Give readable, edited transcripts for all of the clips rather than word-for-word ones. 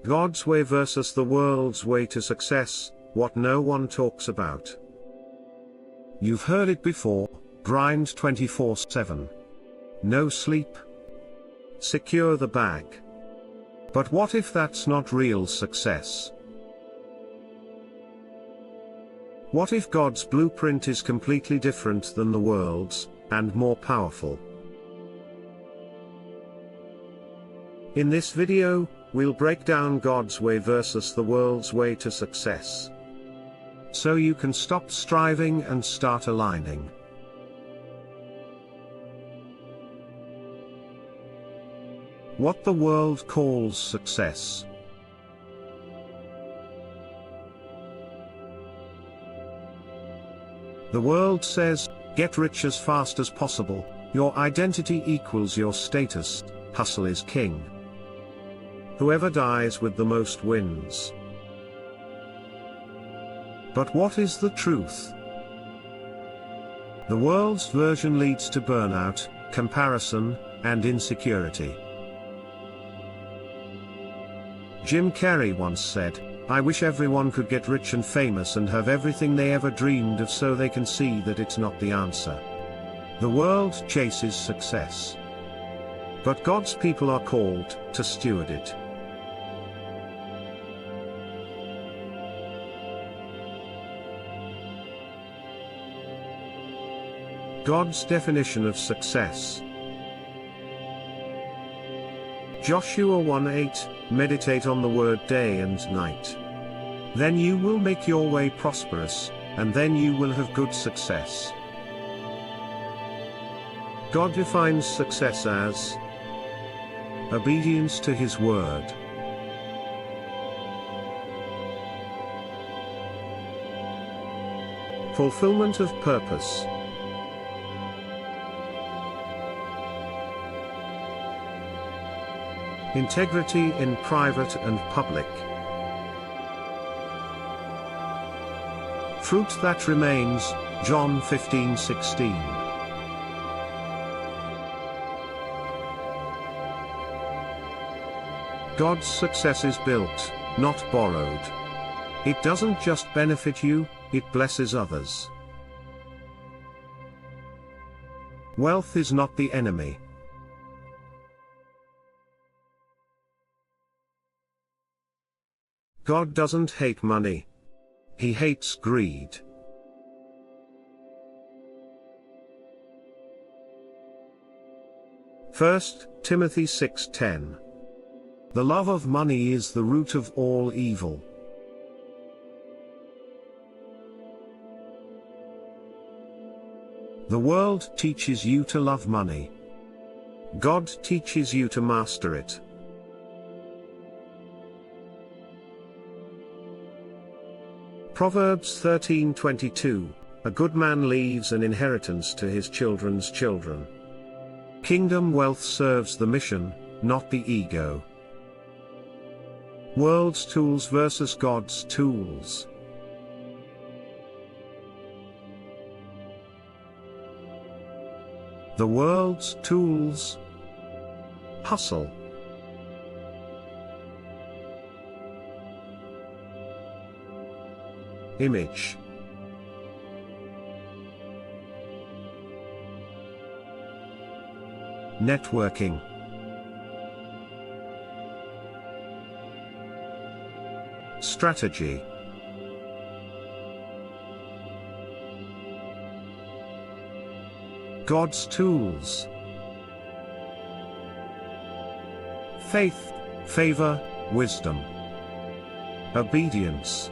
God's way versus the world's way to success, what no one talks about. You've heard it before, grind 24/7. No sleep. Secure the bag. But what if that's not real success? What if God's blueprint is completely different than the world's, and more powerful? In this video, we'll break down God's way versus the world's way to success, so you can stop striving and start aligning. What the world calls success. The world says, get rich as fast as possible, your identity equals your status, hustle is king. Whoever dies with the most wins. But what is the truth? The world's version leads to burnout, comparison, and insecurity. Jim Carrey once said, I wish everyone could get rich and famous and have everything they ever dreamed of so they can see that it's not the answer. The world chases success. But God's people are called to steward it. God's definition of success. Joshua 1:8, meditate on the word day and night. Then you will make your way prosperous, and then you will have good success. God defines success as obedience to His word. Fulfillment of purpose. Integrity in private and public. Fruit that remains, John 15:16. God's success is built, not borrowed. It doesn't just benefit you, it blesses others. Wealth is not the enemy. God doesn't hate money. He hates greed. First Timothy 6:10. The love of money is the root of all evil. The world teaches you to love money. God teaches you to master it. Proverbs 13:22, a good man leaves an inheritance to his children's children. Kingdom wealth serves the mission, not the ego. World's tools versus God's tools. The world's tools. Hustle. Image. Networking. Strategy. God's tools. Faith, favor, wisdom. Obedience.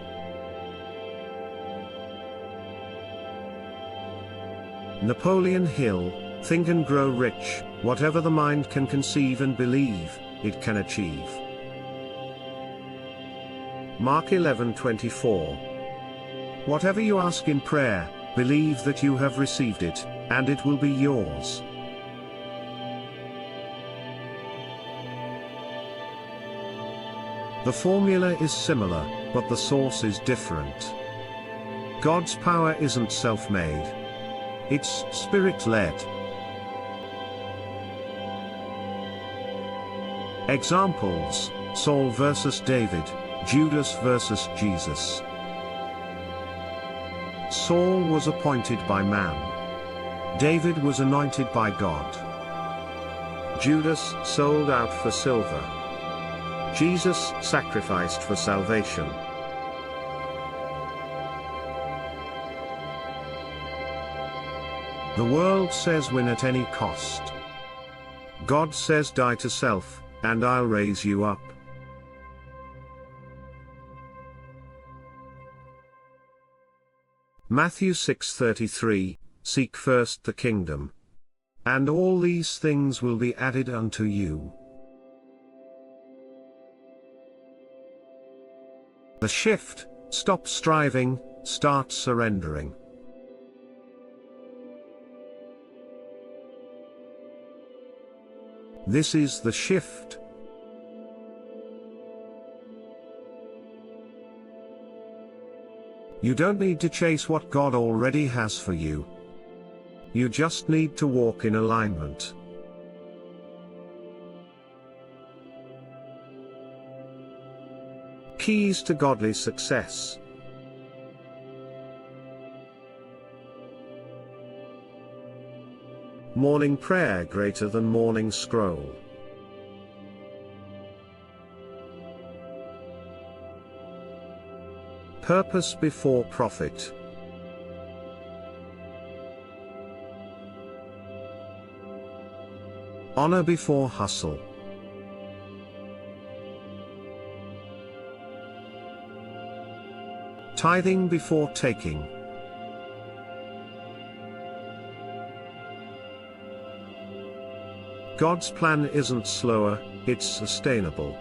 Napoleon Hill, think and grow rich, whatever the mind can conceive and believe, it can achieve. Mark 11:24. Whatever you ask in prayer, believe that you have received it, and it will be yours. The formula is similar, but the source is different. God's power isn't self-made. It's Spirit-led. Examples: Saul versus David, Judas versus Jesus. Saul was appointed by man. David was anointed by God. Judas sold out for silver. Jesus sacrificed for salvation. The world says win at any cost. God says die to self, and I'll raise you up. Matthew 6:33, Seek first the kingdom, and all these things will be added unto you. The shift: stop striving, start surrendering. This is the shift. You don't need to chase what God already has for you. You just need to walk in alignment. Keys to godly success. Morning prayer greater than morning scroll. Purpose before profit. Honor before hustle. Tithing before taking. God's plan isn't slower, it's sustainable.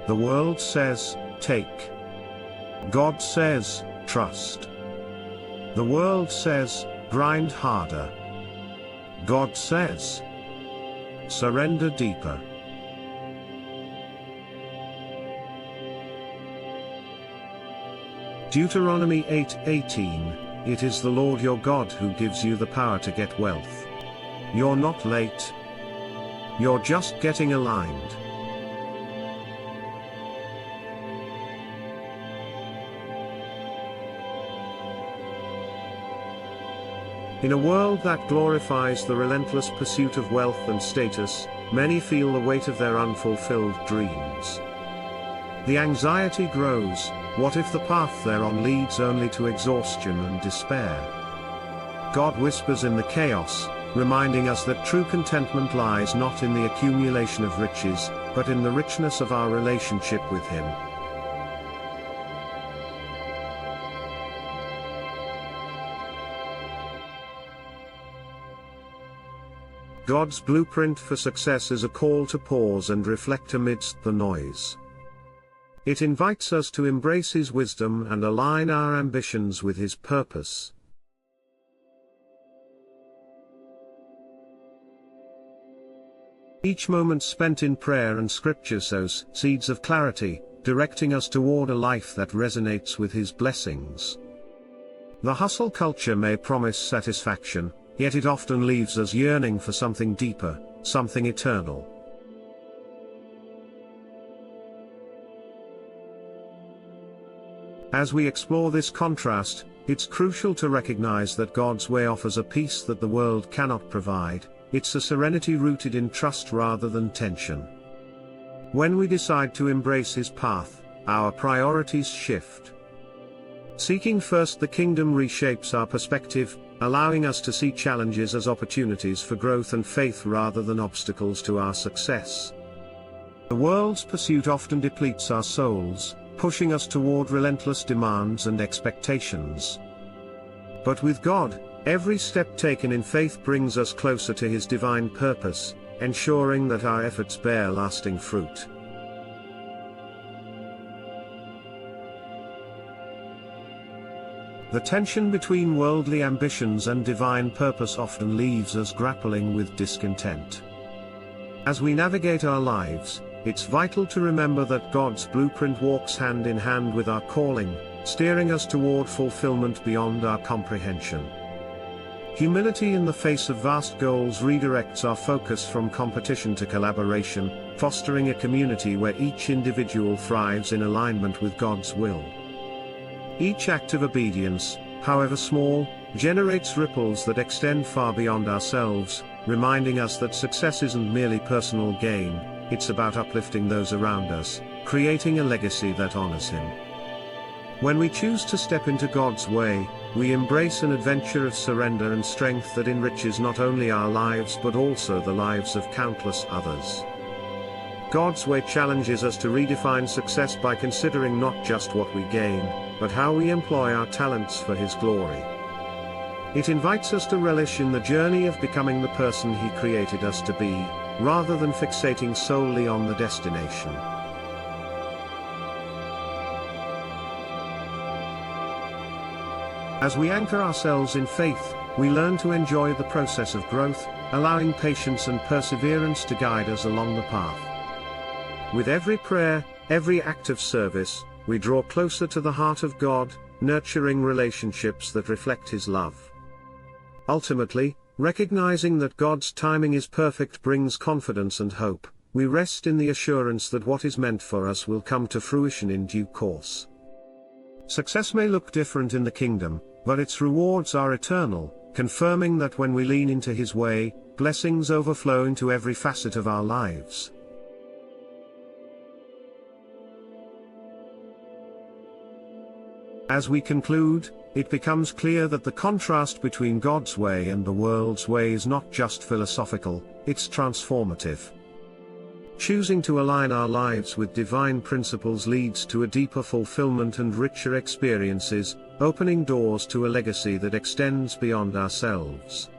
The world says, take. God says, trust. The world says, grind harder. God says, surrender deeper. Deuteronomy 8:18, It is the Lord your God who gives you the power to get wealth. You're not late. You're just getting aligned. In a world that glorifies the relentless pursuit of wealth and status, many feel the weight of their unfulfilled dreams. The anxiety grows. What if the path they're on leads only to exhaustion and despair? God whispers in the chaos, reminding us that true contentment lies not in the accumulation of riches, but in the richness of our relationship with Him. God's blueprint for success is a call to pause and reflect amidst the noise. It invites us to embrace His wisdom and align our ambitions with His purpose. Each moment spent in prayer and scripture sows seeds of clarity, directing us toward a life that resonates with His blessings. The hustle culture may promise satisfaction, yet it often leaves us yearning for something deeper, something eternal. As we explore this contrast, it's crucial to recognize that God's way offers a peace that the world cannot provide. It's a serenity rooted in trust rather than tension. When we decide to embrace His path, our priorities shift. Seeking first the kingdom reshapes our perspective, allowing us to see challenges as opportunities for growth and faith rather than obstacles to our success. The world's pursuit often depletes our souls, pushing us toward relentless demands and expectations. But with God, every step taken in faith brings us closer to His divine purpose, ensuring that our efforts bear lasting fruit. The tension between worldly ambitions and divine purpose often leaves us grappling with discontent. As we navigate our lives, it's vital to remember that God's blueprint walks hand in hand with our calling, steering us toward fulfillment beyond our comprehension. Humility in the face of vast goals redirects our focus from competition to collaboration, fostering a community where each individual thrives in alignment with God's will. Each act of obedience, however small, generates ripples that extend far beyond ourselves, reminding us that success isn't merely personal gain, it's about uplifting those around us, creating a legacy that honors Him. When we choose to step into God's way, we embrace an adventure of surrender and strength that enriches not only our lives but also the lives of countless others. God's way challenges us to redefine success by considering not just what we gain, but how we employ our talents for His glory. It invites us to relish in the journey of becoming the person He created us to be, rather than fixating solely on the destination. As we anchor ourselves in faith, we learn to enjoy the process of growth, allowing patience and perseverance to guide us along the path. With every prayer, every act of service, we draw closer to the heart of God, nurturing relationships that reflect His love. Ultimately, recognizing that God's timing is perfect brings confidence and hope. We rest in the assurance that what is meant for us will come to fruition in due course. Success may look different in the kingdom, but its rewards are eternal, confirming that when we lean into His way, blessings overflow into every facet of our lives. As we conclude, it becomes clear that the contrast between God's way and the world's way is not just philosophical, it's transformative. Choosing to align our lives with divine principles leads to a deeper fulfillment and richer experiences, opening doors to a legacy that extends beyond ourselves.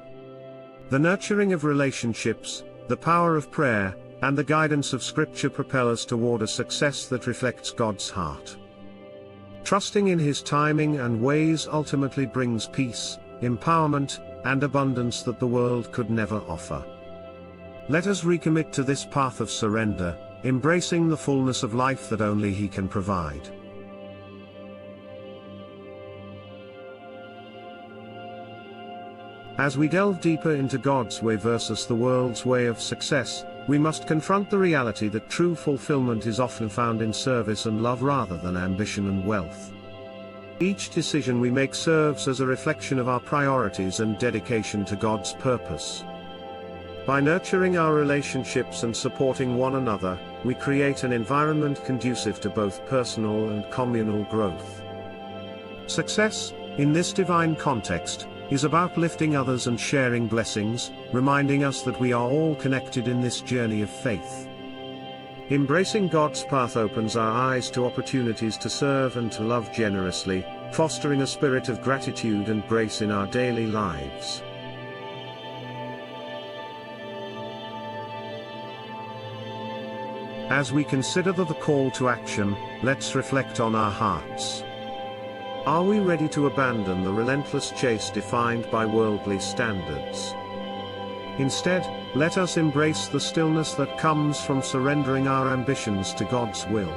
The nurturing of relationships, the power of prayer, and the guidance of Scripture propel us toward a success that reflects God's heart. Trusting in His timing and ways ultimately brings peace, empowerment, and abundance that the world could never offer. Let us recommit to this path of surrender, embracing the fullness of life that only He can provide. As we delve deeper into God's way versus the world's way of success, we must confront the reality that true fulfillment is often found in service and love rather than ambition and wealth. Each decision we make serves as a reflection of our priorities and dedication to God's purpose. By nurturing our relationships and supporting one another, we create an environment conducive to both personal and communal growth. Success, in this divine context, is about lifting others and sharing blessings, reminding us that we are all connected in this journey of faith. Embracing God's path opens our eyes to opportunities to serve and to love generously, fostering a spirit of gratitude and grace in our daily lives. As we consider the call to action, let's reflect on our hearts. Are we ready to abandon the relentless chase defined by worldly standards? Instead, let us embrace the stillness that comes from surrendering our ambitions to God's will.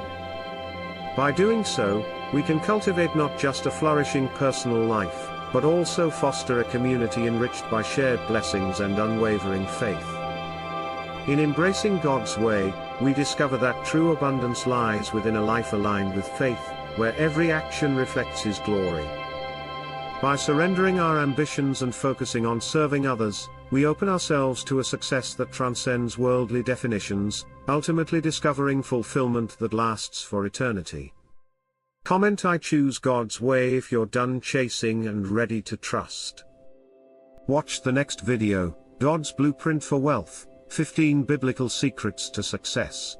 By doing so, we can cultivate not just a flourishing personal life, but also foster a community enriched by shared blessings and unwavering faith. In embracing God's way, we discover that true abundance lies within a life aligned with faith, where every action reflects His glory. By surrendering our ambitions and focusing on serving others, we open ourselves to a success that transcends worldly definitions, ultimately discovering fulfillment that lasts for eternity. Comment I choose God's way if you're done chasing and ready to trust. Watch the next video, God's Blueprint for Wealth, 15 Biblical Secrets to Success.